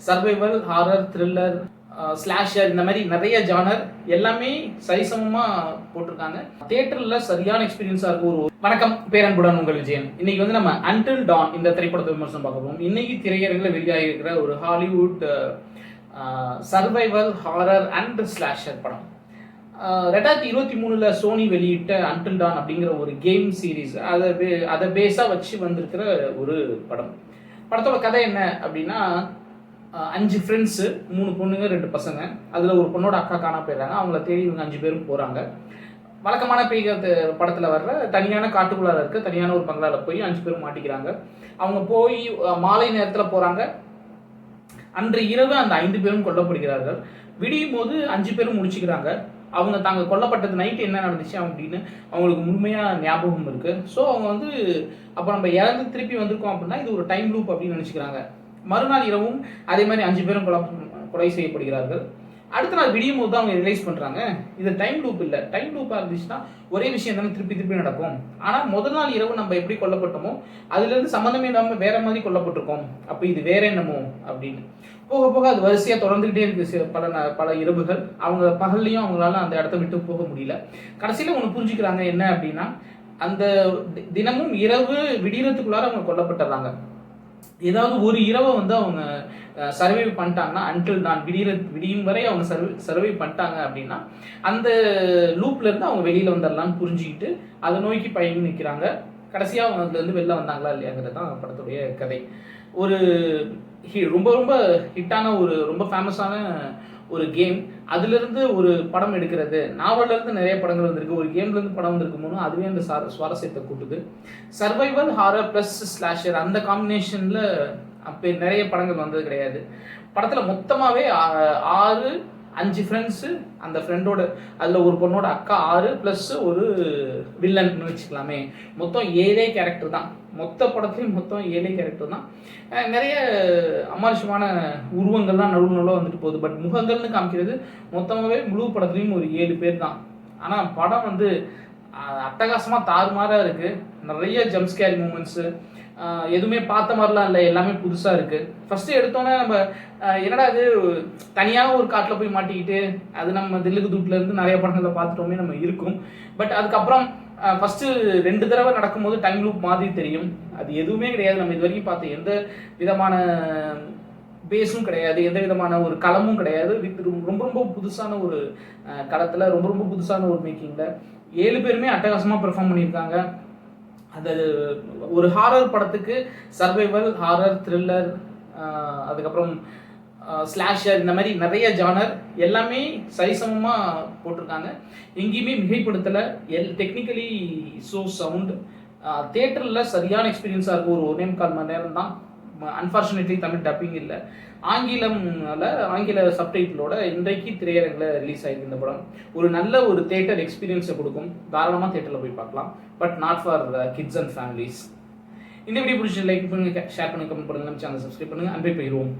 Survival, horror, thriller, slasher இந்த மாதிரி நிறைய ஜானர் எல்லாமே சரிசமமாக போட்டிருக்காங்க. தியேட்டரில் சரியான எக்ஸ்பீரியன்ஸாக இருக்கும். வணக்கம், பேரன்புடன் உங்கள் விஜயன். இன்னைக்கு வந்து நம்ம அன்டில் டான் இந்த திரைப்படத்தை விமர்சனம் பார்க்க போகிறோம். இன்னைக்கு திரையரங்கில் வெளியாகி இருக்கிற ஒரு Hollywood survival, horror and slasher படம். 2023 சோனி வெளியிட்ட அன்டில் டான் அப்படிங்கிற ஒரு கேம் சீரீஸ், அதை பேஸாக வச்சு வந்திருக்கிற ஒரு படம். படத்தோட கதை என்ன அப்படின்னா, 5 ஃப்ரெண்ட்ஸு, 3 பொண்ணுங்க 2 பசங்க. அதில் ஒரு பொண்ணோட அக்கா காணா போயிடுறாங்க. அவங்கள தேடி இவங்க 5 பேரும் போகிறாங்க. வழக்கமான படத்தில் வர்ற தனியான காட்டுக்குள்ளார இருக்க தனியான ஒரு பங்களாவில் போய் 5 பேரும் மாட்டிக்கிறாங்க. அவங்க போய் மாலை நேரத்தில் போகிறாங்க. அன்று இரவு அந்த 5 பேரும் கொல்லப்படுகிறார்கள். விடியும் போது 5 பேரும் முடிச்சுக்கிறாங்க. அவங்க தாங்க கொல்லப்பட்டது நைட்டு என்ன நடந்துச்சு அப்படின்னு அவங்களுக்கு முழுமையாக ஞாபகம் இருக்குது. ஸோ அவங்க வந்து அப்போ நம்ம இறந்து திருப்பி வந்திருக்கோம் அப்படின்னா இது ஒரு டைம் லூப் அப்படின்னு நினச்சிக்கிறாங்க. மறுநாள் இரவும் அதே மாதிரி 5 பேரும் கொலை செய்யப்படுகிறார்கள். அடுத்த நாள் விடியும் போது தான் அவங்க ரியலைஸ் பண்ணுறாங்க, இது டைம் லூப் இல்லை. டைம் லூப்பாக இருந்துச்சுன்னா ஒரே விஷயம் தானே திருப்பி நடக்கும். ஆனால் முதல் நாள் இரவு நம்ம எப்படி கொல்லப்பட்டோமோ அதுலேருந்து சம்மந்தமே இல்லாமல் வேற மாதிரி கொல்லப்பட்டிருக்கோம். அப்போ இது வேற என்னமோ அப்படின்னு போக போக அது வரிசையாக தொடர்ந்துக்கிட்டே இருக்கு. பல இரவுகள் அவங்க பகல்லையும் அவங்களால அந்த இடத்த விட்டு போக முடியல. கடைசியில் ஒன்று புரிஞ்சுக்கிறாங்க, என்ன அப்படின்னா அந்த தினமும் இரவு விடியறதுக்குள்ளார அவங்க கொல்லப்பட்டுறாங்க. ஏதாவது ஒரு இரவை வந்து அவங்க சர்வைவ் பண்ணிட்டாங்கன்னா, அன்டில் நான் விடியும் வரை அவங்க சர்வைவ் பண்ணிட்டாங்க அப்படின்னா அந்த லூப்லேருந்து அவங்க வெளியில் வந்துடலான்னு புரிஞ்சுக்கிட்டு அதை நோக்கி பயணி நிற்கிறாங்க. கடைசியாக அவங்க அதுலேருந்து வெளில வந்தாங்களா இல்லையாங்கிறது தான் படத்துடைய கதை. ஒரு ரொம்ப ரொம்ப ஹிட்டான ரொம்ப ஃபேமஸான ஒரு கேம், அதுலேருந்து ஒரு படம் எடுக்கிறது. நாவலேருந்து நிறைய படங்கள் வந்திருக்கு, ஒரு கேம்லேருந்து படம் வந்திருக்கும் போது அதுவே அந்த சுவாரஸ்யத்தை கூட்டுது. சர்வைவல், ஹாரர் ப்ளஸ் ஸ்லாஷர் அந்த காம்பினேஷனில் அப்போ நிறைய படங்கள் வந்தது கிடையாது. படத்தில் மொத்தமாகவே 5 ஃப்ரெண்ட்ஸு, அந்த ஃப்ரெண்டோட அதில் ஒரு பொண்ணோட அக்கா 6 ப்ளஸ் ஒரு வில்லன் வச்சுக்கலாமே, மொத்தம் 7 கேரக்டர் தான். மொத்த படத்துலையும் மொத்தம் 7 கேரக்டர் தான். நிறைய அமானுஷமான உருவங்கள்லாம் நடுவில் வந்துட்டு போகுது. பட் முகங்கள்னு காமிக்கிறது மொத்தமாகவே முழு படத்துலையும் ஒரு 7 பேர் தான். ஆனால் படம் வந்து அட்டகாசமாக தாறுமாறாக இருக்குது. நிறைய ஜம்ப்ஸ்கேர் மூமெண்ட்ஸு, எதுவுமே பார்த்த மாதிரிலாம் இல்லை, எல்லாமே புதுசாக இருக்குது. ஃபஸ்ட்டு எடுத்தோன்னே நம்ம என்னடா இது தனியாக ஒரு காட்டில் போய் மாட்டிக்கிட்டு, அது நம்ம தில்லுக்கு தூட்டிலேருந்து நிறைய படங்களில் பார்த்துட்டோமே நம்ம இருக்கும். பட் அதுக்கப்புறம் ஃபஸ்ட்டு 2 தடவை நடக்கும்போது டைம் லூப் மாதிரி தெரியும். அது எதுவுமே கிடையாது. நம்ம இது வரைக்கும் பார்த்த எந்த விதமான பேஸும் கிடையாது, எந்த விதமான ஒரு களமும் கிடையாது. ரொம்ப ரொம்ப புதுசான ஒரு களத்தில், ரொம்ப ரொம்ப புதுசான ஒரு மேக்கிங்கில் 7 பேருமே அட்டகாசமாக பெர்ஃபார்ம் பண்ணியிருக்காங்க. அது ஒரு ஹாரர் படத்துக்கு சர்வைவல், ஹாரர், த்ரில்லர், அதுக்கப்புறம் ஸ்லாஷர் இந்த மாதிரி நிறைய ஜானர் எல்லாமே சரிசமமாக போட்டிருக்காங்க. எங்கேயுமே மிகைப்படுத்தலை. Technically so sound. தியேட்டரில் சரியான எக்ஸ்பீரியன்ஸாக இருக்கும். ஒரு 1.25 மணி நேரம் தான். அன்ஃபார்ச்சுனேட்லி தமிழ் டப்பிங் இல்லை, ஆங்கில சப்டைட்டிலோட இன்றைக்கு திரையரங்கில் ரிலீஸ் ஆகிருக்கு. இந்த படம் ஒரு நல்ல ஒரு தியேட்டர் எக்ஸ்பீரியன்ஸை கொடுக்கும். தாராளமாக தியேட்டரில் போய் பார்க்கலாம். But not for kids and families. இந்த வீடியோ பிடிச்சி லைக் பண்ணுங்கள், ஷேர் பண்ணுங்கள், கமெண்ட் பண்ணுங்கள், நம்ம சேனல் சப்ஸ்கிரைப் பண்ணுங்கள். அன்பை பகிர்வோம்.